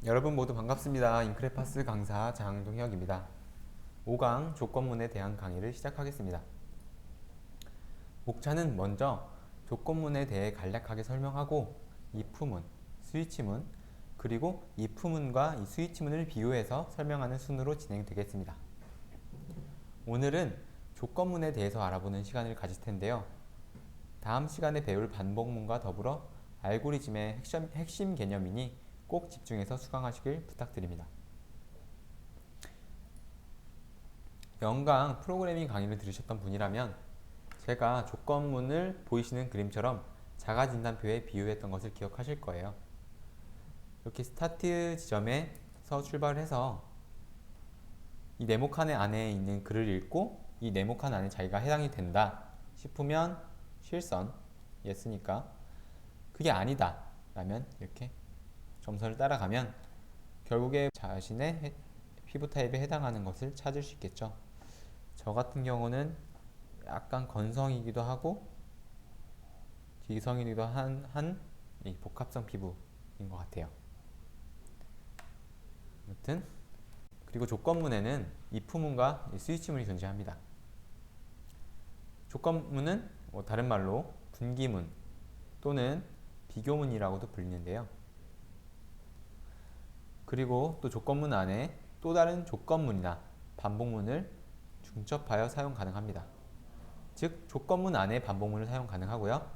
여러분 모두 반갑습니다. 인크레파스 강사 장동혁입니다. 5강 조건문에 대한 강의를 시작하겠습니다. 목차는 먼저 조건문에 대해 간략하게 설명하고 if문, 스위치문, 그리고 if문과 이 스위치문을 비교해서 설명하는 순으로 진행되겠습니다. 오늘은 조건문에 대해서 알아보는 시간을 가질 텐데요. 다음 시간에 배울 반복문과 더불어 알고리즘의 핵심 개념이니 꼭 집중해서 수강하시길 부탁드립니다. 연강 프로그래밍 강의를 들으셨던 분이라면 제가 조건문을 보이시는 그림처럼 자가진단표에 비유했던 것을 기억하실 거예요. 이렇게 스타트 지점에서 출발해서 이 네모칸 안에 있는 글을 읽고 이 네모칸 안에 자기가 해당이 된다 싶으면 실선 예스니까, 그게 아니다 라면 이렇게 점선을 따라가면 결국에 자신의 피부 타입에 해당하는 것을 찾을 수 있겠죠. 저 같은 경우는 약간 건성이기도 하고 기성이기도 한 이 복합성 피부인 것 같아요. 아무튼 그리고 조건문에는 if문과 스위치문이 존재합니다. 조건문은 다른 말로 분기문 또는 비교문이라고도 불리는데요. 그리고 또 조건문 안에 또 다른 조건문이나 반복문을 중첩하여 사용 가능합니다. 즉 조건문 안에 반복문을 사용 가능하고요,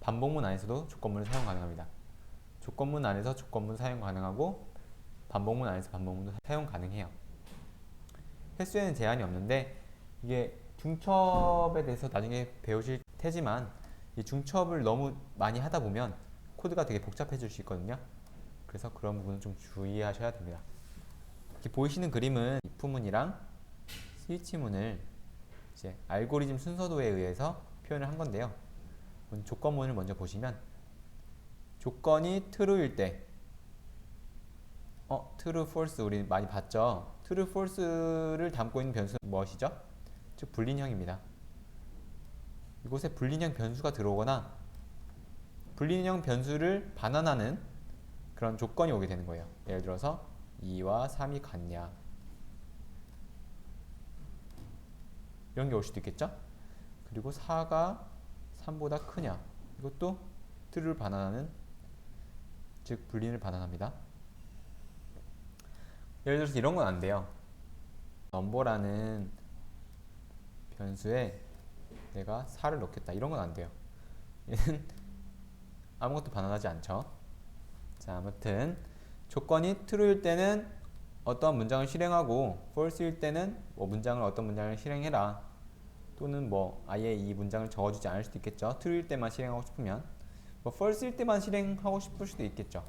반복문 안에서도 조건문을 사용 가능합니다. 조건문 안에서 조건문 사용 가능하고 반복문 안에서 반복문도 사용 가능해요. 횟수에는 제한이 없는데 이게 중첩에 대해서 나중에 배우실 테지만 이 중첩을 너무 많이 하다 보면 코드가 되게 복잡해질 수 있거든요. 그래서 그런 부분은 좀 주의하셔야 됩니다. 이렇게 보이시는 그림은 if문이랑 스위치문을 이제 알고리즘 순서도에 의해서 표현을 한 건데요. 조건문을 먼저 보시면 조건이 true일 때 true, false 우리 많이 봤죠? true, false를 담고 있는 변수는 무엇이죠? 즉 불린형입니다. 이곳에 불린형 변수가 들어오거나 불린형 변수를 반환하는 그런 조건이 오게 되는 거예요. 예를 들어서 2와 3이 같냐 이런 게 올 수도 있겠죠? 그리고 4가 3보다 크냐, 이것도 true를 반환하는, 즉 불린을 반환합니다. 예를 들어서 이런 건 안 돼요. 넘버라는 변수에 내가 4를 넣겠다, 이런 건 안 돼요. 얘는 아무것도 반환하지 않죠. 자, 아무튼 조건이 true일 때는 어떤 문장을 실행하고 false일 때는 어떤 문장을 실행해라, 또는 아예 이 문장을 적어주지 않을 수도 있겠죠. true일 때만 실행하고 싶으면, false일 때만 실행하고 싶을 수도 있겠죠.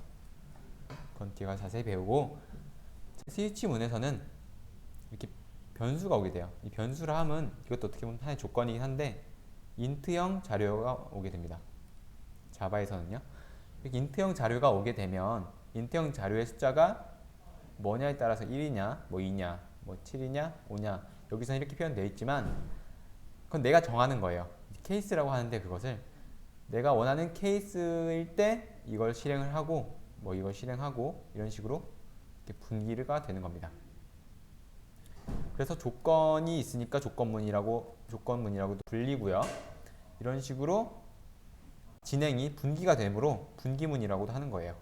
그건 뒤가 자세히 배우고, 스위치문에서는 이렇게 변수가 오게 돼요. 이 변수라 함은 이것도 어떻게 보면 하나의 조건이긴 한데 인트형 자료가 오게 됩니다. 자바에서는요. 이렇게 인트형 자료가 오게 되면 인트형 자료의 숫자가 뭐냐에 따라서 1이냐, 2냐, 7이냐, 5냐, 여기서는 이렇게 표현되어 있지만 그건 내가 정하는 거예요. 케이스라고 하는데 그것을 내가 원하는 케이스일 때 이걸 실행을 하고 이걸 실행하고 이런 식으로 이렇게 분기가 되는 겁니다. 그래서 조건이 있으니까 조건문이라고도 불리고요. 이런 식으로 진행이 분기가 되므로 분기문이라고도 하는 거예요.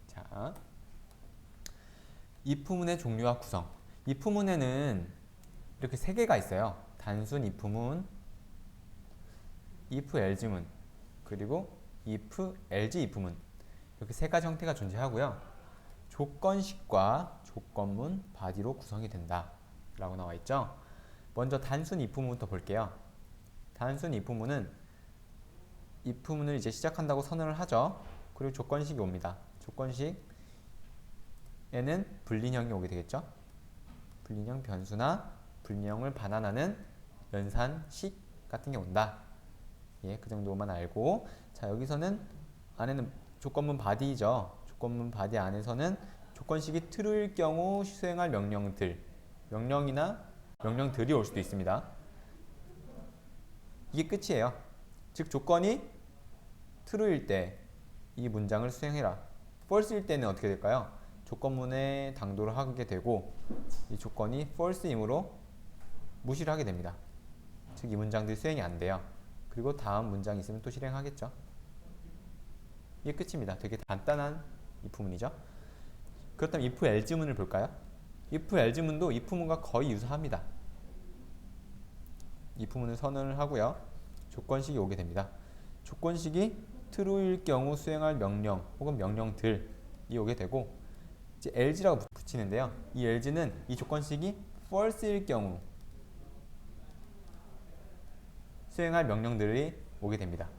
자, if문의 종류와 구성. if문에는 이렇게 세 개가 있어요. 단순 if문, if else문, 그리고 if else if문, 이렇게 세 가지 형태가 존재하고요. 조건식과 조건문, 바디로 구성이 된다 라고 나와 있죠. 먼저 단순 if문부터 볼게요. 단순 if문은 if문을 이제 시작한다고 선언을 하죠. 그리고 조건식이 옵니다. 조건식에는 불린형이 오게 되겠죠. 불린형 변수나 불린형을 반환하는 연산식 같은 게 온다. 예, 그 정도만 알고, 자, 여기서는 안에는 조건문 바디죠. 조건문 바디 안에서는 조건식이 true일 경우 수행할 명령들이 올 수도 있습니다. 이게 끝이에요. 즉 조건이 true일 때 이 문장을 수행해라. false일 때는 어떻게 될까요? 조건문에 당도를 하게 되고 이 조건이 false이므로 무시를 하게 됩니다. 즉 이 문장들이 수행이 안 돼요. 그리고 다음 문장이 있으면 또 실행하겠죠. 이게 끝입니다. 되게 간단한 if문이죠. 그렇다면 if else문을 볼까요? if else문도 if문과 거의 유사합니다. if문을 선언을 하고요. 조건식이 오게 됩니다. 조건식이 true일 경우 수행할 명령 혹은 명령들이 오게 되고 이제 else라고 붙이는데요. 이 else는 이 조건식이 false일 경우 수행할 명령들이 오게 됩니다.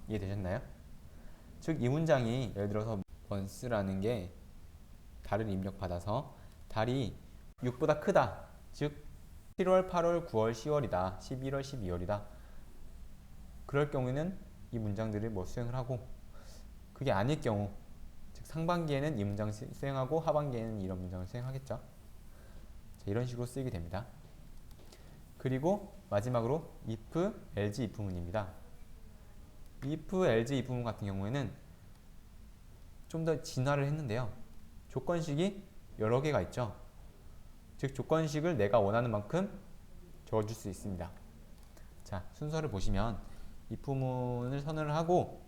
이해되셨나요? 즉 이 문장이 예를 들어서 once라는 게 달을 입력받아서 달이 6보다 크다. 즉 7월, 8월, 9월, 10월이다. 11월, 12월이다. 그럴 경우에는 이 문장들을 수행을 하고 그게 아닐 경우 즉 상반기에는 이 문장 수행하고 하반기에는 이런 문장을 수행하겠죠. 자, 이런 식으로 쓰이게 됩니다. 그리고 마지막으로 if, else, if문입니다. if, else, if문 같은 경우에는 좀 더 진화를 했는데요. 조건식이 여러 개가 있죠. 즉 조건식을 내가 원하는 만큼 적어줄 수 있습니다. 자, 순서를 보시면 if문을 선언을 하고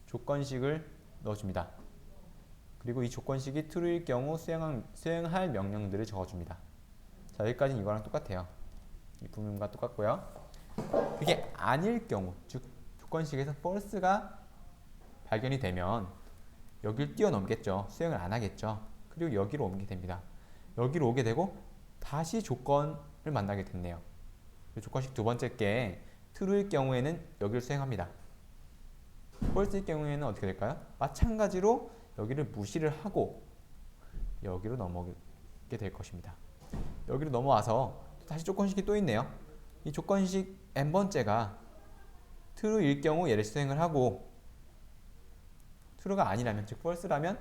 조건식을 넣어줍니다. 그리고 이 조건식이 true일 경우 수행할 명령들을 적어줍니다. 자, 여기까지는 이거랑 똑같아요. if문과 똑같고요. 그게 아닐 경우, 즉 조건식에서 false가 발견이 되면 여기를 뛰어넘겠죠. 수행을 안 하겠죠. 그리고 여기로 오게 됩니다. 여기로 오게 되고 다시 조건을 만나게 됐네요. 조건식 두 번째 게 true일 경우에는 여기를 수행합니다. false일 경우에는 어떻게 될까요? 마찬가지로 여기를 무시를 하고 여기로 넘어오게 될 것입니다. 여기로 넘어와서 다시 조건식이 또 있네요. 이 조건식 n번째가 true일 경우 얘를 수행을 하고 true가 아니라면 즉 false라면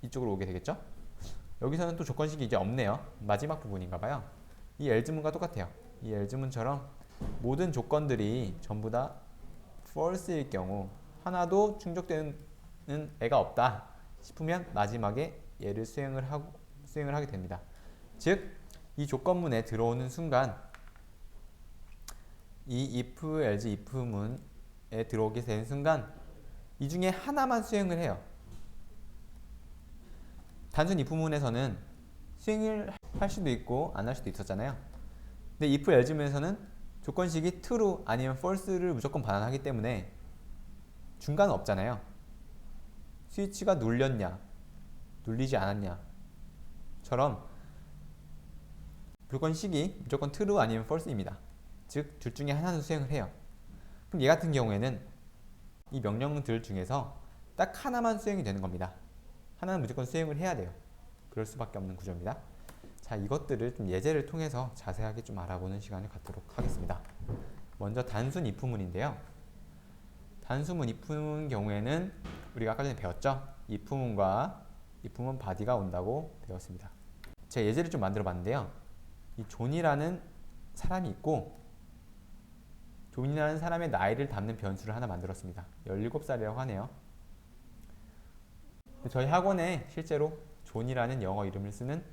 이쪽으로 오게 되겠죠. 여기서는 또 조건식이 이제 없네요. 마지막 부분인가봐요. 이 else문과 똑같아요. 이 else문처럼 모든 조건들이 전부 다 false일 경우 하나도 충족되는 애가 없다 싶으면 마지막에 얘를 수행을 하게 됩니다. 즉 이 조건문에 들어오는 순간 이 if, else, if문에 들어오게 되는 순간 이 중에 하나만 수행을 해요. 단순 if문에서는 수행을 할 수도 있고 안 할 수도 있었잖아요. 근데 if, else문에서는 조건식이 true 아니면 false를 무조건 반환하기 때문에 중간은 없잖아요. 스위치가 눌렸냐 눌리지 않았냐 처럼 조건식이 무조건 true 아니면 false입니다. 즉 둘 중에 하나는 수행을 해요. 그럼 얘 같은 경우에는 이 명령들 중에서 딱 하나만 수행이 되는 겁니다. 하나는 무조건 수행을 해야 돼요. 그럴 수밖에 없는 구조입니다. 자, 이것들을 좀 예제를 통해서 자세하게 좀 알아보는 시간을 갖도록 하겠습니다. 먼저 단순 if문인데요. 단수문 if문 경우에는 우리가 아까 전에 배웠죠? if문과 if문 body가 온다고 배웠습니다. 제가 예제를 좀 만들어 봤는데요. 이 존이라는 사람이 있고 존이라는 사람의 나이를 담는 변수를 하나 만들었습니다. 17살이라고 하네요. 저희 학원에 실제로 존이라는 영어 이름을 쓰는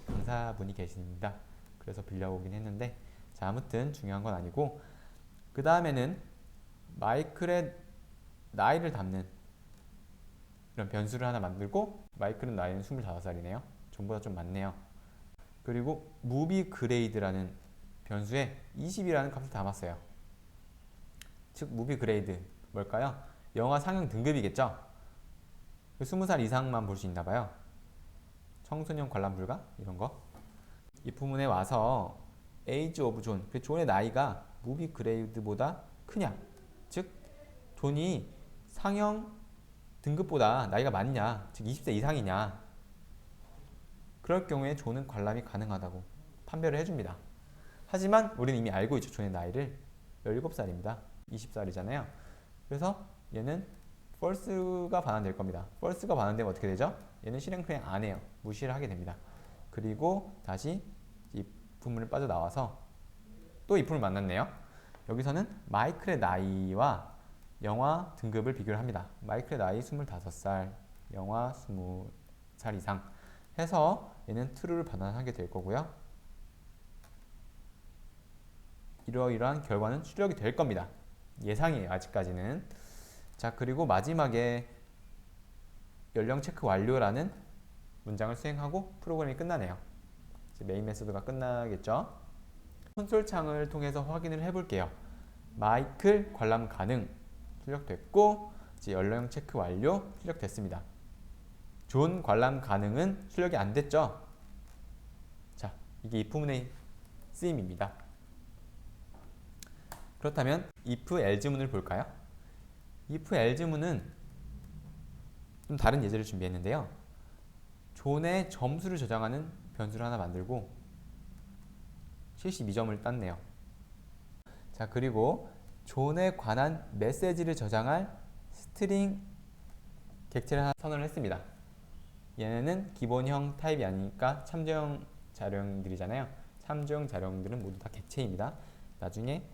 강사분이 계십니다. 그래서 빌려오긴 했는데 자, 아무튼 중요한 건 아니고 그 다음에는 마이클의 나이를 담는 이런 변수를 하나 만들고 마이클은 나이는 25살이네요. 존보다 좀 많네요. 그리고 무비 그레이드라는 변수에 20이라는 값을 담았어요. 즉 무비 그레이드 뭘까요? 영화 상영 등급이겠죠? 20살 이상만 볼 수 있나 봐요. 청소년 관람 불가? 이런 거. 이 부분에 와서 age of John, 그 존의 나이가 무비 그레이드보다 크냐? 즉 존이 상영 등급보다 나이가 많냐? 즉 20세 이상이냐? 그럴 경우에 존은 관람이 가능하다고 판별을 해줍니다. 하지만 우리는 이미 알고 있죠. 존의 나이를 17살입니다. 20살이잖아요. 그래서 얘는 false가 반환될 겁니다. false가 반환되면 어떻게 되죠? 얘는 실행 그냥 안 해요. 무시를 하게 됩니다. 그리고 다시 이 부문을 빠져나와서 또 이 부문을 만났네요. 여기서는 마이클의 나이와 영화 등급을 비교를 합니다. 마이클의 나이 25살, 영화 20살 이상 해서 얘는 true를 반환하게 될 거고요. 이러이러한 결과는 출력이 될 겁니다. 예상이에요, 아직까지는. 자, 그리고 마지막에 연령 체크 완료라는 문장을 수행하고 프로그램이 끝나네요. 이제 메인 메소드가 끝나겠죠. 콘솔 창을 통해서 확인을 해볼게요. 마이클 관람 가능 출력됐고, 이제 연령 체크 완료 출력됐습니다. 존 관람 가능은 출력이 안 됐죠. 자, 이게 if문의 쓰임입니다. 그렇다면 if else문을 볼까요? if else문은 좀 다른 예제를 준비했는데요. 존의 점수를 저장하는 변수를 하나 만들고 72점을 땄네요. 자, 그리고 존에 관한 메시지를 저장할 스트링 객체를 하나 선언을 했습니다. 얘네는 기본형 타입이 아니니까 참조형 자료형들이잖아요. 참조형 자료형들은 모두 다 객체입니다. 나중에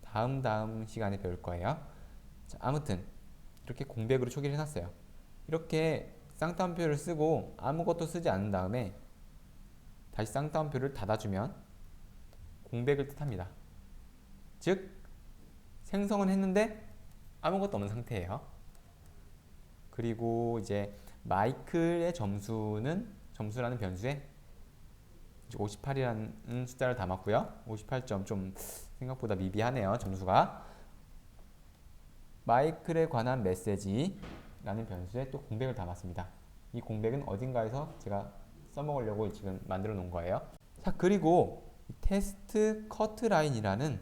다음 시간에 배울 거예요. 자, 아무튼 이렇게 공백으로 초기를 해놨어요. 이렇게 쌍따옴표를 쓰고 아무것도 쓰지 않은 다음에 다시 쌍따옴표를 닫아주면 공백을 뜻합니다. 즉 생성은 했는데 아무것도 없는 상태예요. 그리고 이제 마이클의 점수라는 변수에 58이라는 숫자를 담았고요. 58점 좀 생각보다 미비하네요, 점수가. 마이클에 관한 메시지라는 변수에 또 공백을 담았습니다. 이 공백은 어딘가에서 제가 써먹으려고 지금 만들어 놓은 거예요. 자, 그리고 테스트 커트라인이라는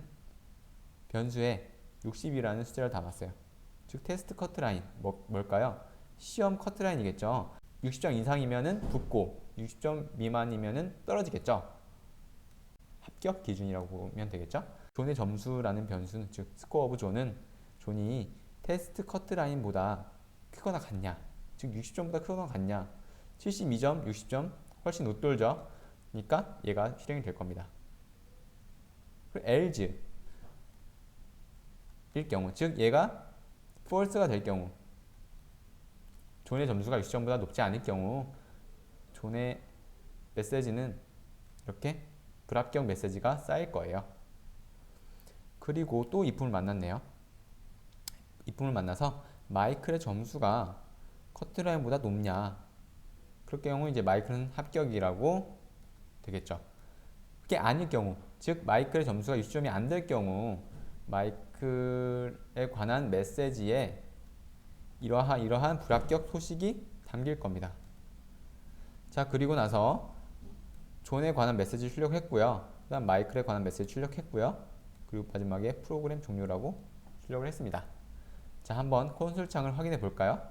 변수에 60이라는 숫자를 담았어요. 즉 테스트 커트라인 뭘까요? 시험 커트라인이겠죠. 60점 이상이면은 붙고 60점 미만이면은 떨어지겠죠. 합격 기준이라고 보면 되겠죠. 존의 점수라는 변수는, 즉 스코어 오브 존이 테스트 커트라인보다 크거나 같냐, 즉 60점보다 크거나 같냐, 72점, 60점 훨씬 웃돌죠. 그러니까 얘가 실행이 될 겁니다. 그리고 else 일 경우, 즉 얘가 false가 될 경우, 존의 점수가 60점보다 높지 않을 경우 존의 메시지는 이렇게 불합격 메시지가 쌓일 거예요. 그리고 또 if를 만났네요. if를 만나서 마이클의 점수가 커트라인보다 높냐, 그럴 경우 이제 마이클은 합격이라고 되겠죠. 그게 아닐 경우, 즉 마이클의 점수가 60점이 안 될 경우 마이클에 관한 메시지에 이러한 불합격 소식이 담길 겁니다. 자, 그리고 나서 존에 관한 메시지 출력했고요. 그 다음 마이클에 관한 메시지 출력했고요. 그리고 마지막에 프로그램 종료라고 출력을 했습니다. 자, 한번 콘솔 창을 확인해 볼까요?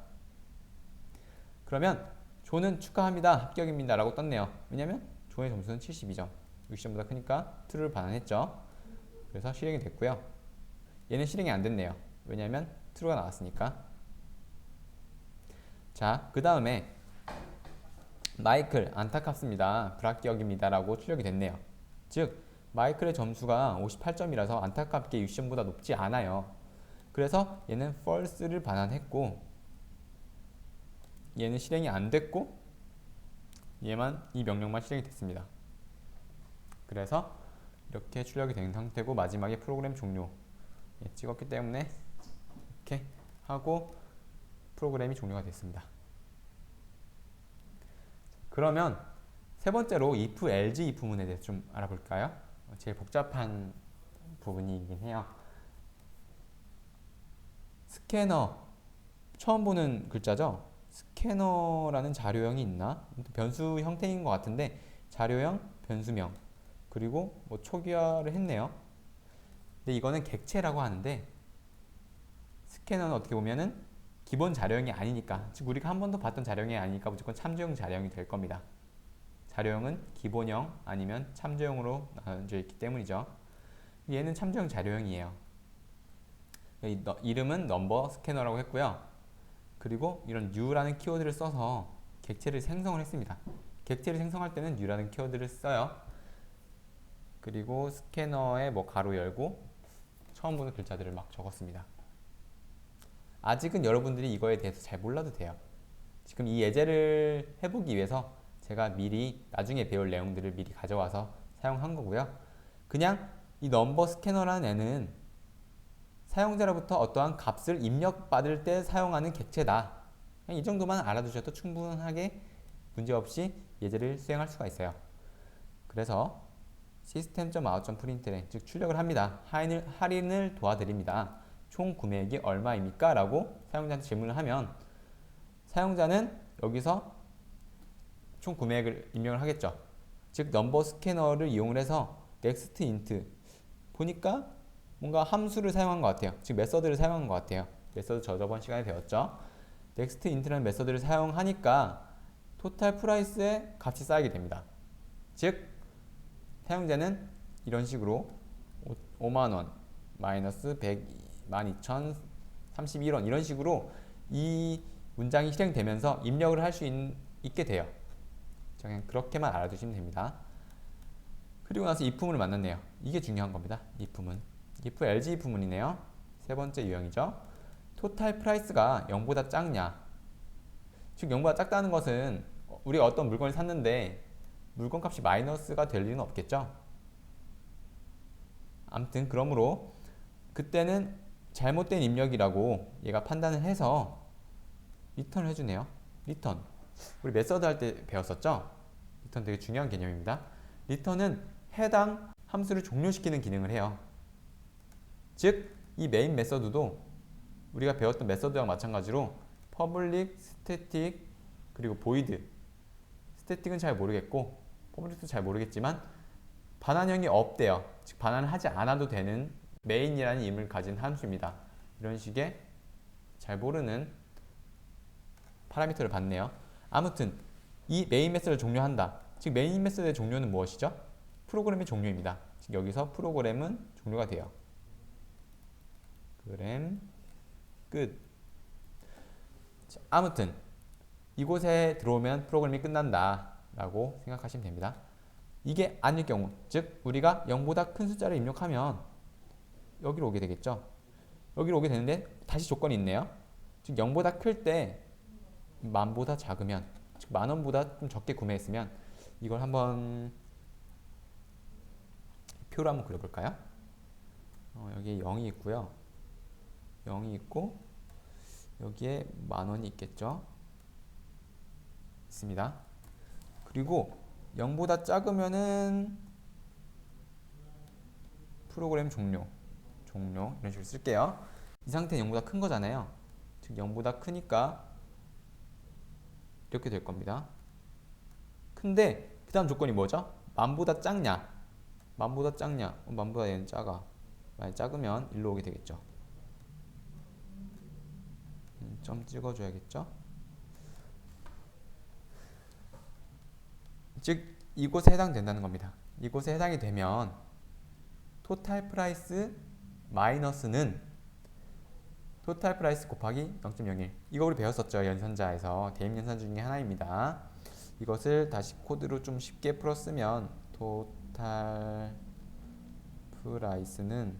그러면 존은 축하합니다, 합격입니다 라고 떴네요. 왜냐면 존의 점수는 72점, 60점보다 크니까 true를 반환했죠. 그래서 실행이 됐고요. 얘는 실행이 안 됐네요. 왜냐면 true가 나왔으니까. 자, 그 다음에 마이클 안타깝습니다, 불합격입니다 라고 출력이 됐네요. 즉 마이클의 점수가 58점이라서 안타깝게 60점보다 높지 않아요. 그래서 얘는 false를 반환했고 얘는 실행이 안 됐고 이 명령만 실행이 됐습니다. 그래서 이렇게 출력이 된 상태고 마지막에 프로그램 종료 찍었기 때문에 이렇게 하고 프로그램이 종료가 됐습니다. 그러면 세 번째로 if, else if문에 대해서 좀 알아볼까요? 제일 복잡한 부분이긴 해요. 스캐너, 처음 보는 글자죠? 스캐너라는 자료형이 있나? 변수 형태인 것 같은데 자료형, 변수명, 그리고 뭐 초기화를 했네요. 근데 이거는 객체라고 하는데 스캐너는 어떻게 보면은 기본 자료형이 아니니까, 즉 우리가 한 번도 봤던 자료형이 아니니까 무조건 참조형 자료형이 될 겁니다. 자료형은 기본형 아니면 참조형으로 나눠져 있기 때문이죠. 얘는 참조형 자료형이에요. 이름은 넘버 스캐너라고 했고요. 그리고 이런 new라는 키워드를 써서 객체를 생성을 했습니다. 객체를 생성할 때는 new라는 키워드를 써요. 그리고 스캐너에 뭐 가로 열고 처음 보는 글자들을 막 적었습니다. 아직은 여러분들이 이거에 대해서 잘 몰라도 돼요. 지금 이 예제를 해보기 위해서 제가 미리 나중에 배울 내용들을 미리 가져와서 사용한 거고요. 그냥 이 넘버 스캐너라는 애는 사용자로부터 어떠한 값을 입력받을 때 사용하는 객체다. 그냥 이 정도만 알아두셔도 충분하게 문제없이 예제를 수행할 수가 있어요. 그래서 system.out.println 즉 출력을 합니다. 할인을 도와드립니다. 총 구매액이 얼마입니까? 라고 사용자한테 질문을 하면 사용자는 여기서 총 구매액을 입력을 하겠죠. 즉 넘버 스캐너를 이용을 해서 next int 보니까 뭔가 함수를 사용한 것 같아요. 즉 메서드를 사용한 것 같아요. 메서드 저번 시간에 배웠죠. next int라는 메서드를 사용하니까 토탈 프라이스의 값이 쌓이게 됩니다. 즉 사용자는 이런 식으로 5만원 마이너스 12,031원 이런 식으로 이 문장이 실행되면서 입력을 할 수 있게 돼요. 그냥 그렇게만 알아두시면 됩니다. 그리고 나서 if문을 만났네요. 이게 중요한 겁니다. if문. if LG if문이네요. 세 번째 유형이죠. 토탈 프라이스가 0보다 작냐. 즉 0보다 작다는 것은 우리가 어떤 물건을 샀는데 물건 값이 마이너스가 될 리는 없겠죠. 아무튼 그러므로 그때는 잘못된 입력이라고 얘가 판단을 해서 리턴을 해주네요. 리턴. 우리 메서드 할 때 배웠었죠? 리턴 되게 중요한 개념입니다. 리턴은 해당 함수를 종료시키는 기능을 해요. 즉, 이 메인 메서드도 우리가 배웠던 메서드와 마찬가지로 public, static, 그리고 void. static은 잘 모르겠고 public도 잘 모르겠지만 반환형이 없대요. 즉, 반환을 하지 않아도 되는 main이라는 의미를 가진 함수입니다. 이런 식의 잘 모르는 파라미터를 받네요. 아무튼 이 메인 메서드를 종료한다. 즉 메인 메서드의 종료는 무엇이죠? 프로그램의 종료입니다. 즉 여기서 프로그램은 종료가 돼요. 프로그램 끝. 자, 아무튼 이곳에 들어오면 프로그램이 끝난다 라고 생각하시면 됩니다. 이게 아닐 경우, 즉 우리가 0보다 큰 숫자를 입력하면 여기로 오게 되겠죠. 여기로 오게 되는데 다시 조건이 있네요. 즉 0보다 클 때 만보다 작으면, 즉 만원보다 좀 적게 구매했으면 이걸 한번 표로 한번 그려볼까요? 여기에 0이 있고요. 0이 있고 여기에 만원이 있겠죠. 있습니다. 그리고 0보다 작으면은 프로그램 종료 이런 식으로 쓸게요. 이 상태는 0보다 큰 거잖아요. 즉 0보다 크니까 이렇게 될 겁니다. 근데 그 다음 조건이 뭐죠? 만보다 작냐? 만보다 작냐? 만보다 얘는 작아. 만약 작으면 일로 오게 되겠죠. 점 찍어줘야겠죠? 즉 이곳에 해당된다는 겁니다. 이곳에 해당이 되면 토탈 프라이스 마이너스는 토탈 프라이스 곱하기 0.01 이거 우리 배웠었죠. 연산자에서 대입 연산 중에 하나입니다. 이것을 다시 코드로 좀 쉽게 풀었으면 토탈 프라이스는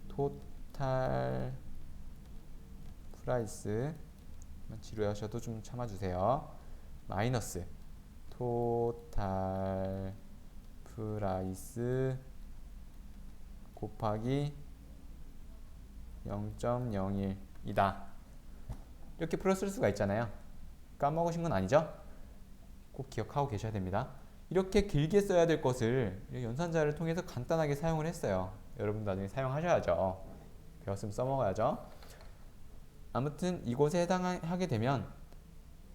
토탈 프라이스 지루하셔도 좀 참아주세요. 마이너스 토탈 프라이스 곱하기 0.01이다. 이렇게 풀었을 수가 있잖아요. 까먹으신 건 아니죠? 꼭 기억하고 계셔야 됩니다. 이렇게 길게 써야 될 것을 연산자를 통해서 간단하게 사용을 했어요. 여러분도 나중에 사용하셔야죠. 배웠으면 써먹어야죠. 아무튼 이곳에 해당하게 되면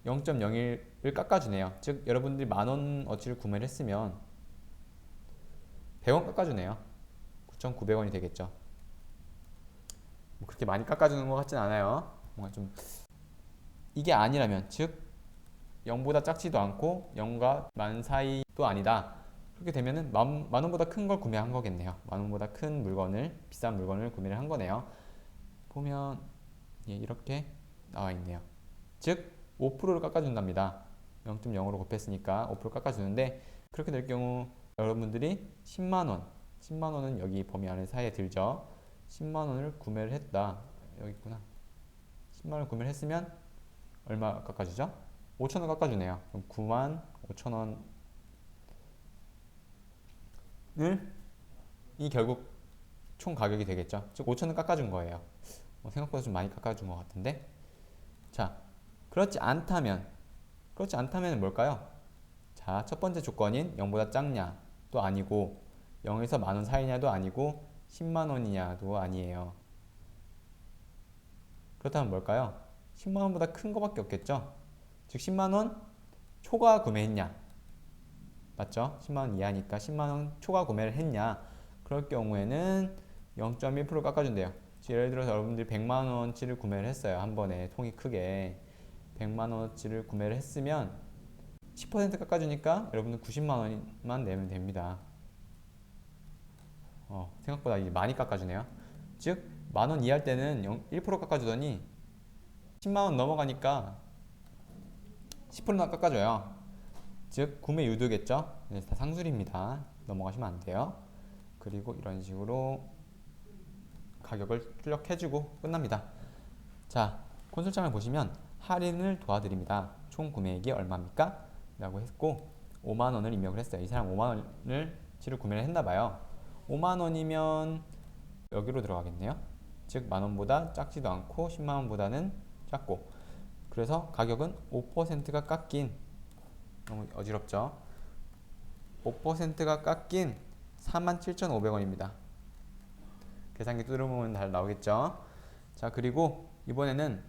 0.01을 깎아주네요. 즉 여러분들이 만원어치를 구매를 했으면 100원 깎아주네요. 9,900원이 되겠죠. 뭐 그렇게 많이 깎아주는 것 같진 않아요. 뭔가 좀 이게 아니라면, 즉 0보다 작지도 않고 0과 만 사이도 아니다. 그렇게 되면은 만원보다 큰 걸 구매한 거겠네요. 만원보다 큰 물건을, 비싼 물건을 구매를 한 거네요. 보면 이렇게 나와 있네요. 즉 5%를 깎아준답니다. 0.0으로 곱했으니까 5% 깎아주는데, 그렇게 될 경우 여러분들이 10만원은 여기 범위 안에 사이에 들죠. 10만 원을 구매를 했다. 여기 있구나. 10만 원을 구매를 했으면 얼마 깎아주죠? 5천 원 깎아주네요. 그럼 9만 5천 원을 이 결국 총 가격이 되겠죠. 즉 5천 원 깎아준 거예요. 생각보다 좀 많이 깎아준 것 같은데. 자, 그렇지 않다면 뭘까요? 자, 첫 번째 조건인 0보다 작냐도 아니고 0에서 만 원 사이냐도 아니고 10만 원이냐도 아니에요. 그렇다면 뭘까요? 10만 원보다 큰 거밖에 없겠죠? 즉 10만 원 초과 구매했냐? 맞죠? 10만 원 이하니까 10만 원 초과 구매를 했냐? 그럴 경우에는 0.1% 깎아준대요. 예를 들어서 여러분들이 100만 원어치를 구매를 했어요. 한 번에 통이 크게 100만 원어치를 구매를 했으면 10% 깎아주니까 여러분들 90만 원만 내면 됩니다. 생각보다 이제 많이 깎아주네요. 즉, 만 원 이하일 때는 1% 깎아주더니 10만 원 넘어가니까 10%나 깎아줘요. 즉, 구매 유도겠죠? 네, 다 상술입니다. 넘어가시면 안 돼요. 그리고 이런 식으로 가격을 출력해주고 끝납니다. 자, 콘솔장을 보시면 할인을 도와드립니다. 총 구매액이 얼마입니까? 라고 했고 5만 원을 입력을 했어요. 이 사람 5만 원을 치를 구매를 했나봐요. 5만 원이면 여기로 들어가겠네요. 즉 만 원보다 작지도 않고 10만 원보다는 작고, 그래서 가격은 5%가 깎인, 너무 어지럽죠? 5%가 깎인 47,500원입니다. 계산기 뚫으면 잘 나오겠죠? 자, 그리고 이번에는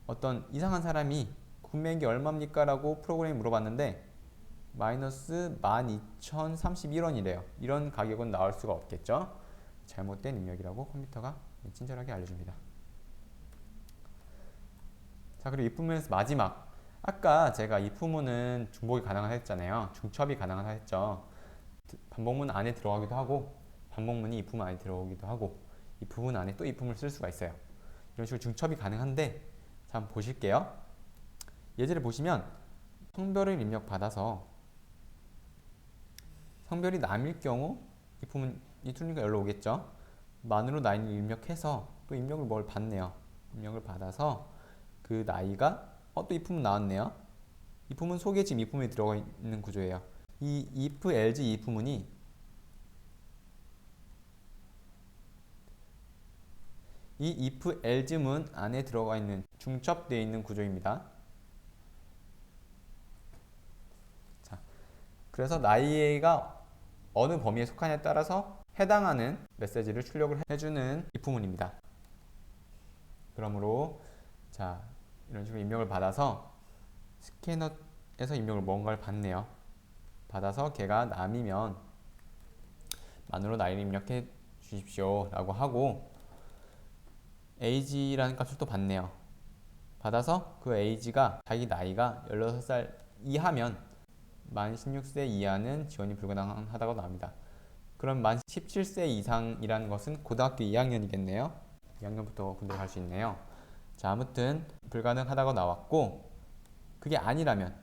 어떤 이상한 사람이 구매액이 얼마입니까? 라고 프로그램이 물어봤는데 마이너스 12,031원이래요. 이런 가격은 나올 수가 없겠죠? 잘못된 입력이라고 컴퓨터가 친절하게 알려줍니다. 자, 그리고 입부문에서 마지막, 아까 제가 입부문은 중복이 가능하다 했잖아요. 중첩이 가능하다 했죠. 반복문 안에 들어가기도 하고 반복문이 입부문 안에 들어오기도 하고 입부문 안에 또 입부문을 쓸 수가 있어요. 이런 식으로 중첩이 가능한데, 자, 한번 보실게요. 예제를 보시면 성별을 입력받아서 성별이 남일 경우 입부문이 틀리니까 열로 오겠죠. 만으로 나이를 입력해서 또 입력을 뭘 받네요. 입력을 받아서 그 나이가 또 입부문 나왔네요. 입부문 속에 지금 입부문이 들어가 있는 구조예요. 이 if, else 입부문이 이 if, else문 안에 들어가 있는 중첩되어 있는 구조입니다. 자, 그래서 나이가 어느 범위에 속하냐에 따라서 해당하는 메시지를 출력을 해주는 입부문입니다. 그러므로 자, 이런 식으로 입력을 받아서 스캐너에서 입력을 뭔가를 받네요. 받아서 걔가 남이면 만으로 나이를 입력해 주십시오 라고 하고 age라는 값을 또 받네요. 받아서 그 age가 자기 나이가 16살 이하면 만 16세 이하는 지원이 불가능하다고 나옵니다. 그럼 만 17세 이상이라는 것은 고등학교 2학년이겠네요. 2학년부터 군대 갈 수 있네요. 자, 아무튼 불가능하다고 나왔고, 그게 아니라면,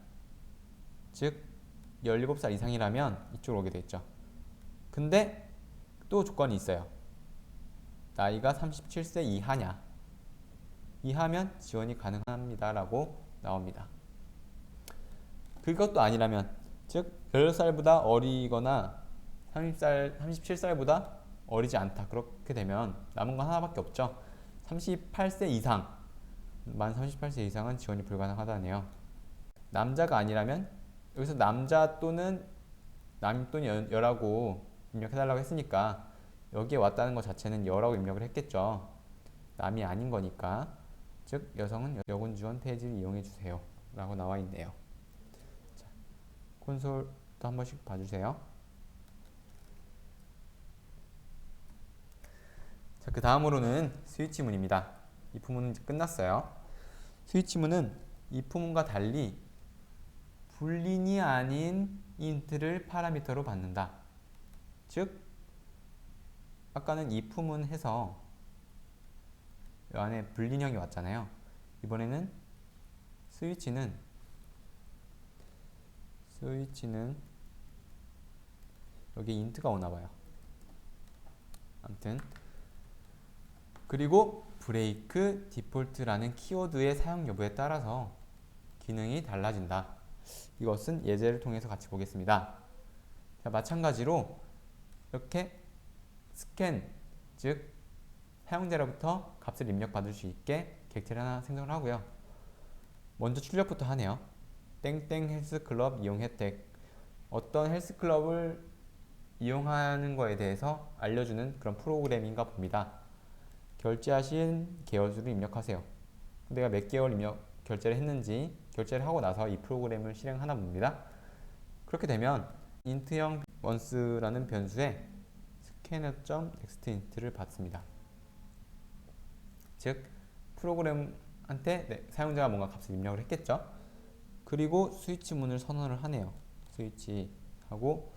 즉 17살 이상이라면 이쪽으로 오게 되겠죠. 근데 또 조건이 있어요. 나이가 37세 이하냐, 이하면 지원이 가능합니다 라고 나옵니다. 그것도 아니라면, 즉 16살보다 어리거나 37살보다 어리지 않다, 그렇게 되면 남은 건 하나밖에 없죠. 38세 이상, 만 38세 이상은 지원이 불가능하다네요. 남자가 아니라면, 여기서 남자 또는 남 또는 여라고 입력해달라고 했으니까 여기에 왔다는 것 자체는 여라고 입력을 했겠죠. 남이 아닌 거니까. 즉 여성은 여군 지원 페이지를 이용해주세요 라고 나와 있네요. 자, 콘솔도 한 번씩 봐주세요. 자, 그 다음으로는 스위치문입니다. 이 부문은 이제 끝났어요. 스위치문은 이 부문과 달리 불린이 아닌 인트를 파라미터로 받는다. 즉 아까는 if문 해서 이 안에 불린형이 왔잖아요. 이번에는 스위치는 여기 인트가 오나봐요. 아무튼 그리고 브레이크, 디폴트라는 키워드의 사용 여부에 따라서 기능이 달라진다. 이것은 예제를 통해서 같이 보겠습니다. 자, 마찬가지로 이렇게 스캔, 즉 사용자로부터 값을 입력받을 수 있게 객체를 하나 생성을 하고요. 먼저 출력부터 하네요. 땡땡 헬스클럽 이용 혜택. 어떤 헬스클럽을 이용하는 거에 대해서 알려주는 그런 프로그램인가 봅니다. 결제하신 개월수를 입력하세요. 내가 몇 개월 결제를 했는지 결제를 하고 나서 이 프로그램을 실행하나 봅니다. 그렇게 되면 int형 once라는 변수에 scanner.nextint를 받습니다. 즉 프로그램한테 사용자가 뭔가 값을 입력을 했겠죠. 그리고 스위치 문을 선언을 하네요. 스위치하고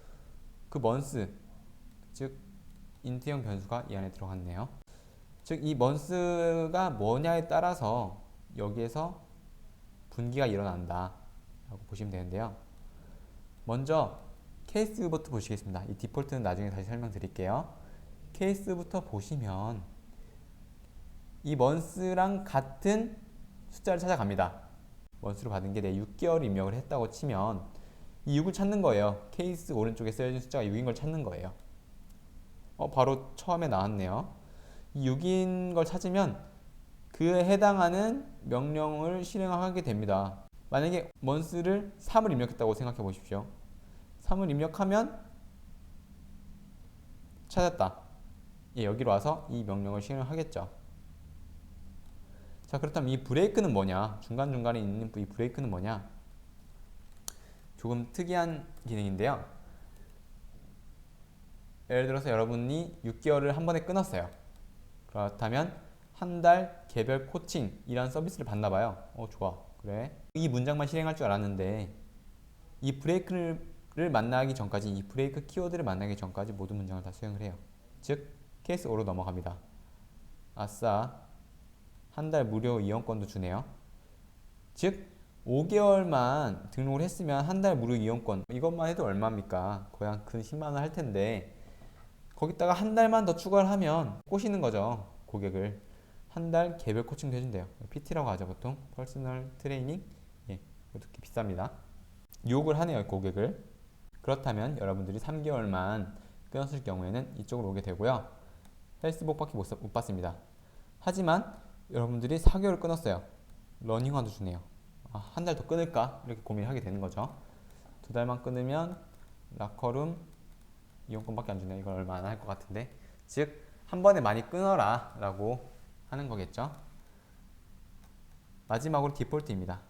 그 month, 즉 int형 변수가 이 안에 들어갔네요. 즉 이 month가 뭐냐에 따라서 여기에서 분기가 일어난다 라고 보시면 되는데요. 먼저 케이스부터 보시겠습니다. 이 디폴트는 나중에 다시 설명드릴게요. 케이스부터 보시면 이 month랑 같은 숫자를 찾아갑니다. month로 받은 게 내 6개월 입력을 했다고 치면 이 6을 찾는 거예요. 케이스 오른쪽에 쓰여진 숫자가 6인 걸 찾는 거예요. 바로 처음에 나왔네요. 이 6인 걸 찾으면 그에 해당하는 명령을 실행하게 됩니다. 만약에 month를 3을 입력했다고 생각해 보십시오. 3을 입력하면 찾았다. 예, 여기로 와서 이 명령을 실행하겠죠. 자, 그렇다면 이 브레이크는 뭐냐? 중간중간에 있는 이 브레이크는 뭐냐? 조금 특이한 기능인데요. 예를 들어서 여러분이 6개월을 한 번에 끊었어요. 그렇다면 한 달 개별 코칭이라는 서비스를 받나봐요. 좋아. 그래. 이 문장만 실행할 줄 알았는데 이 브레이크를 만나기 전까지, 이 브레이크 키워드를 만나기 전까지 모든 문장을 다 수행을 해요. 즉 케이스 5로 넘어갑니다. 아싸, 한 달 무료 이용권도 주네요. 즉 5개월만 등록을 했으면 한 달 무료 이용권, 이것만 해도 얼마입니까? 거의 한 근 10만원 할 텐데 거기다가 한 달만 더 추가를 하면 꼬시는 거죠, 고객을. 한 달 개별 코칭도 해준대요. PT라고 하죠, 보통. 퍼스널 트레이닝. 예, 이렇게 비쌉니다. 유혹을 하네요, 고객을. 그렇다면 여러분들이 3개월만 끊었을 경우에는 이쪽으로 오게 되고요. 헬스복밖에 못 받습니다. 하지만 여러분들이 4개월 끊었어요. 러닝화도 주네요. 한 달 더 끊을까? 이렇게 고민을 하게 되는 거죠. 2달만 끊으면 라커룸 이용권밖에 안 주네. 이건 얼마 안 할 것 같은데. 즉 한 번에 많이 끊어라 라고 하는 거겠죠. 마지막으로 디폴트입니다.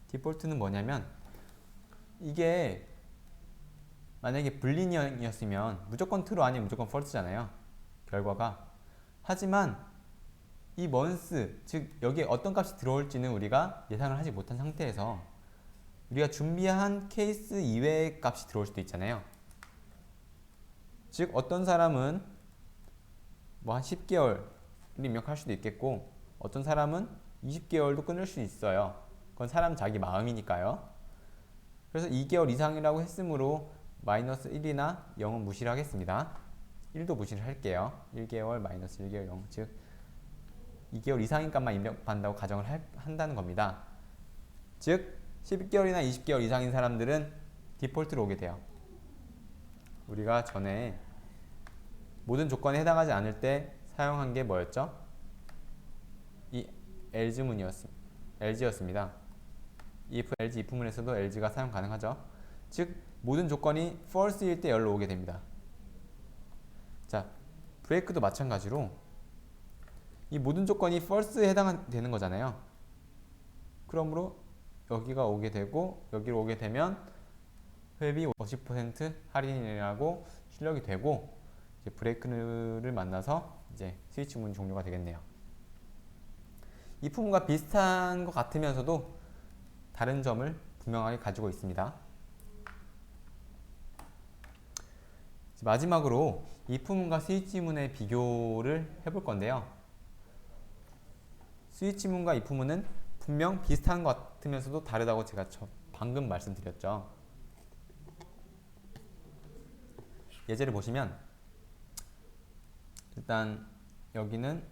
디폴트는 뭐냐면 이게 만약에 불리니어였으면 무조건 true 아니면 무조건 false잖아요, 결과가. 하지만 이 month, 즉 여기에 어떤 값이 들어올지는 우리가 예상을 하지 못한 상태에서 우리가 준비한 케이스 이외의 값이 들어올 수도 있잖아요. 즉 어떤 사람은 뭐 한 10개월 입력할 수도 있겠고 어떤 사람은 20개월도 끊을 수 있어요. 그건 사람 자기 마음이니까요. 그래서 2개월 이상이라고 했으므로 마이너스 1이나 0은 무시를 하겠습니다. 1도 무시를 할게요. 1개월 마이너스 1개월 0, 즉 2개월 이상인 값만 입력한다고 가정을 한다는 겁니다. 즉 10개월이나 20개월 이상인 사람들은 디폴트로 오게 돼요. 우리가 전에 모든 조건에 해당하지 않을 때 사용한 게 뭐였죠? 이 LG였습니다. if LG if문에서도 LG가 사용 가능하죠. 즉 모든 조건이 false일 때 열로 오게 됩니다. 자, 브레이크도 마찬가지로 이 모든 조건이 false에 해당되는 거잖아요. 그러므로 여기가 오게 되고 여기로 오게 되면 회비 50% 할인이라고 출력이 되고 이제 브레이크를 만나서 이제 스위치 문 종료가 되겠네요. 이 부분과 비슷한 것 같으면서도 다른 점을 분명하게 가지고 있습니다. 마지막으로 if문과 스위치문의 비교를 해볼 건데요. 스위치문과 if문은 분명 비슷한 것 같으면서도 다르다고 제가 방금 말씀드렸죠. 예제를 보시면 일단 여기는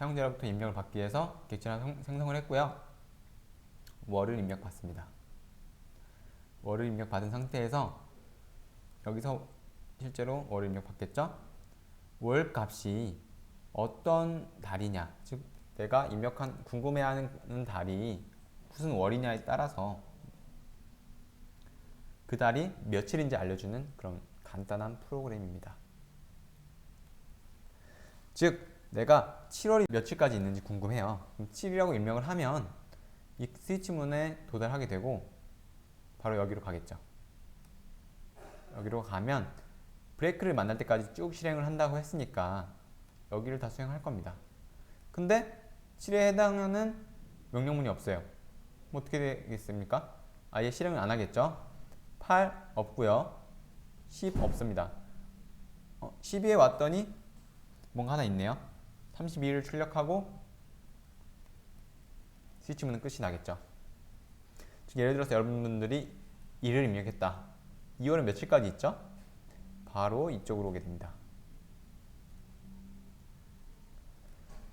사용자로부터 입력을 받기 위해서 객체를 생성을 했고요. 월을 입력받습니다. 월을 입력받은 상태에서 여기서 실제로 월을 입력받겠죠? 월 값이 어떤 달이냐, 즉 내가 입력한 궁금해하는 달이 무슨 월이냐에 따라서 그 달이 며칠인지 알려주는 그런 간단한 프로그램입니다. 즉 내가 7월이 며칠까지 있는지 궁금해요. 그럼 7이라고 입력을 하면 이 스위치문에 도달하게 되고 바로 여기로 가겠죠. 여기로 가면 브레이크를 만날 때까지 쭉 실행을 한다고 했으니까 여기를 다 수행할 겁니다. 근데 7에 해당하는 명령문이 없어요. 뭐 어떻게 되겠습니까? 아예 실행을 안 하겠죠. 8 없고요. 10 없습니다. 12에 왔더니 뭔가 하나 있네요. 32를 출력하고 스위치문은 끝이 나겠죠. 즉 예를 들어서 여러분들이 2를 입력했다. 2월은 며칠까지 있죠? 바로 이쪽으로 오게 됩니다.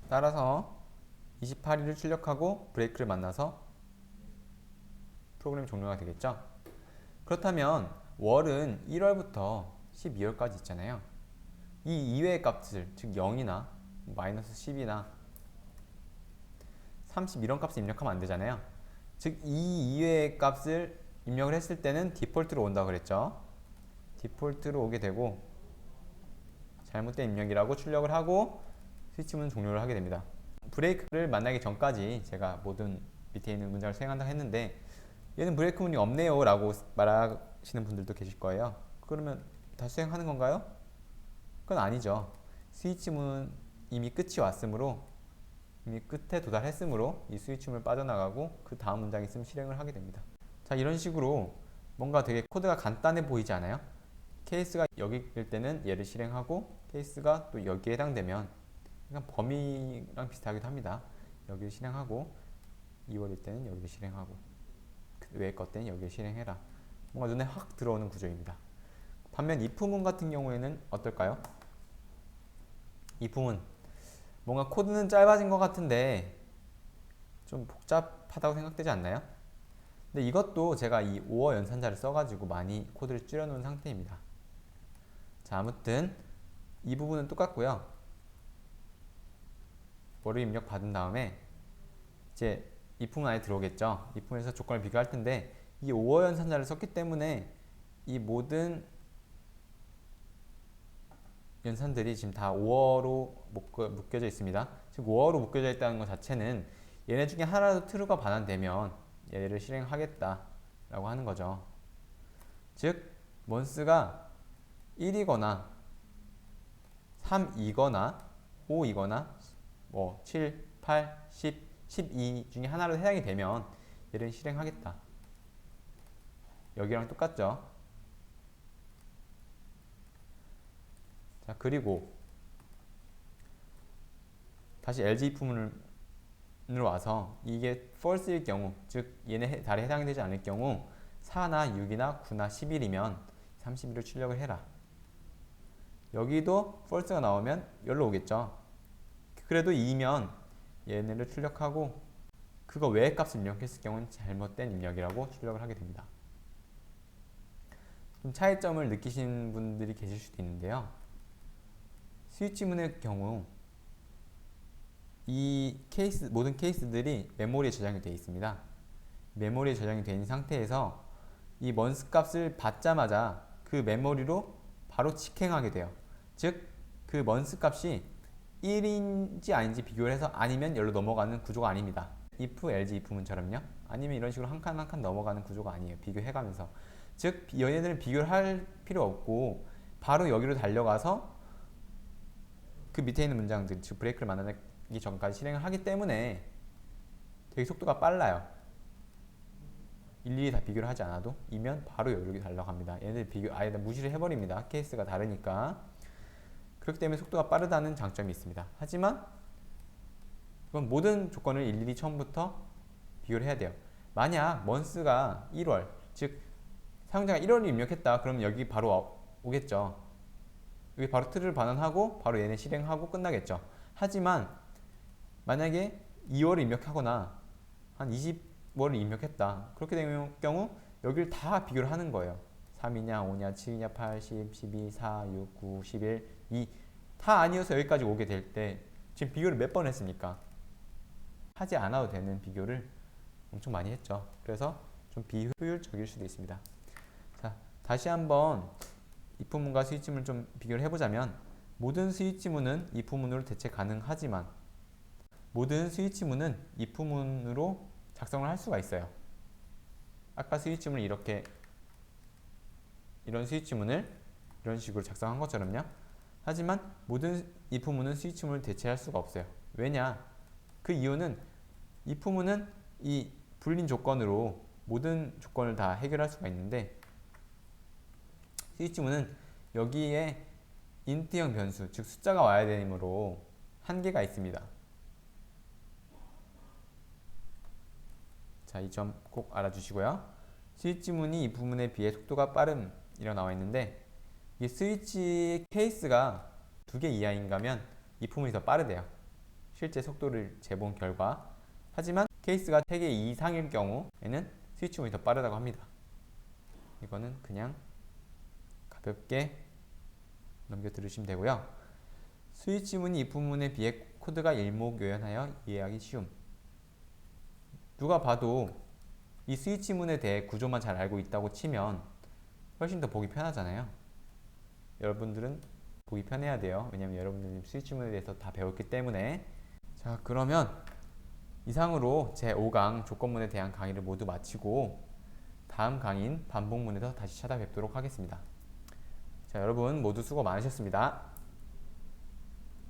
따라서 28일을 출력하고 브레이크를 만나서 프로그램 종료가 되겠죠. 그렇다면 월은 1월부터 12월까지 있잖아요. 이 이외의 값을, 즉 0이나 마이너스 10이나 30 이런 값을 입력하면 안 되잖아요. 즉 이 이외의 값을 입력을 했을 때는 디폴트로 온다고 그랬죠. 디폴트로 오게 되고 잘못된 입력이라고 출력을 하고 스위치문 종료를 하게 됩니다. 브레이크를 만나기 전까지 제가 모든 밑에 있는 문장을 수행한다고 했는데 얘는 브레이크 문이 없네요 라고 말하시는 분들도 계실 거예요. 그러면 다 수행하는 건가요? 그건 아니죠. 스위치문 이미 끝이 왔으므로 이미 끝에 도달했으므로 이 스위치문을 빠져나가고 그 다음 문장이 있으면 실행을 하게 됩니다. 자, 이런 식으로 뭔가 되게 코드가 간단해 보이지 않아요? 케이스가 여기일 때는 얘를 실행하고 케이스가 또 여기에 해당되면 그냥 범위랑 비슷하기도 합니다. 여기를 실행하고 2월일 때는 여기를 실행하고 그 외의 것 때는 여기를 실행해라. 뭔가 눈에 확 들어오는 구조입니다. 반면 if문 같은 경우에는 어떨까요? if문 뭔가 코드는 짧아진 것 같은데 좀 복잡하다고 생각되지 않나요? 근데 이것도 제가 이 5어 연산자를 써가지고 많이 코드를 줄여놓은 상태입니다. 자, 아무튼 이 부분은 똑같고요. 뭐를 입력 받은 다음에 이제 if문 안에 들어오겠죠. if문에서 조건을 비교할 텐데 이 5어 연산자를 썼기 때문에 이 모든 연산들이 지금 다 5어로 묶여져 있습니다. 즉 5어로 묶여져 있다는 것 자체는 얘네 중에 하나라도 true가 반환되면 얘를 실행하겠다 라고 하는 거죠. 즉 months가 1이거나 3이거나 5이거나 뭐 7, 8, 10, 12 중에 하나로 해당이 되면 얘를 실행하겠다. 여기랑 똑같죠. 자, 그리고 다시 LG if문으로 와서 이게 false일 경우, 즉 얘네 달에 해당이 되지 않을 경우 4나 6이나 9나 11이면 31을 출력을 해라. 여기도 false가 나오면 열로 오겠죠. 그래도 2면 얘네를 출력하고 그거 외의 값을 입력했을 경우는 잘못된 입력이라고 출력을 하게 됩니다. 좀 차이점을 느끼시는 분들이 계실 수도 있는데요. 스위치문의 경우 이 케이스, 모든 케이스들이 메모리에 저장이 되어 있습니다. 메모리에 저장이 되어 있는 상태에서 이 months 값을 받자마자 그 메모리로 바로 직행하게 돼요. 즉 그 months 값이 1인지 아닌지 비교를 해서 아니면 열로 넘어가는 구조가 아닙니다. if, else, if문처럼요. 아니면 이런 식으로 한 칸 한 칸 넘어가는 구조가 아니에요. 비교해가면서. 즉 얘네들은 비교를 할 필요 없고 바로 여기로 달려가서 그 밑에 있는 문장들, 즉 브레이크를 만나기 전까지 실행을 하기 때문에 되게 속도가 빨라요. 일일이 다 비교를 하지 않아도 이면 바로 여기로 달려갑니다. 얘네들 비교 아예 무시를 해버립니다. 케이스가 다르니까. 그렇기 때문에 속도가 빠르다는 장점이 있습니다. 하지만 그건 모든 조건을 일일이 처음부터 비교를 해야 돼요. 만약 months가 1월, 즉 사용자가 1월을 입력했다. 그러면 여기 바로 오겠죠. 여기 바로 true를 반환하고 바로 얘네 실행하고 끝나겠죠. 하지만 만약에 2월을 입력하거나 한 20월을 입력했다. 그렇게 된 경우 여기를 다 비교를 하는 거예요. 3이냐 5냐 7이냐 8, 10, 12, 4, 6, 9, 11, 2 다 아니어서 여기까지 오게 될 때 지금 비교를 몇 번 했습니까? 하지 않아도 되는 비교를 엄청 많이 했죠. 그래서 좀 비효율적일 수도 있습니다. 자, 다시 한번 if문과 스위치문을 좀 비교를 해보자면 모든 스위치문은 if문으로 대체 가능하지만 모든 스위치문은 if문으로 작성을 할 수가 있어요. 아까 스위치문을 이런 스위치문을 이런 식으로 작성한 것처럼요. 하지만 모든 if문은 스위치문을 대체할 수가 없어요. 왜냐? 그 이유는 if문은 이 불린 조건으로 모든 조건을 다 해결할 수가 있는데 스위치문은 여기에 인트형 변수, 즉 숫자가 와야 되므로 한계가 있습니다. 자, 이 점 꼭 알아주시고요. 스위치문이 if문에 비해 속도가 빠름이라고 나와 있는데 이 스위치 케이스가 2개 이하인가면 if문이 더 빠르대요. 실제 속도를 재본 결과. 하지만 케이스가 3개 이상일 경우에는 스위치문이 더 빠르다고 합니다. 이거는 그냥 가볍게 넘겨 들으시면 되고요. 스위치문이 if문에 비해 코드가 일목요연하여 이해하기 쉬움. 누가 봐도 이 스위치문에 대해 구조만 잘 알고 있다고 치면 훨씬 더 보기 편하잖아요. 여러분들은 보기 편해야 돼요. 왜냐면 여러분들은 스위치문에 대해서 다 배웠기 때문에. 자, 그러면 이상으로 제5강 조건문에 대한 강의를 모두 마치고 다음 강의인 반복문에서 다시 찾아뵙도록 하겠습니다. 자, 여러분 모두 수고 많으셨습니다.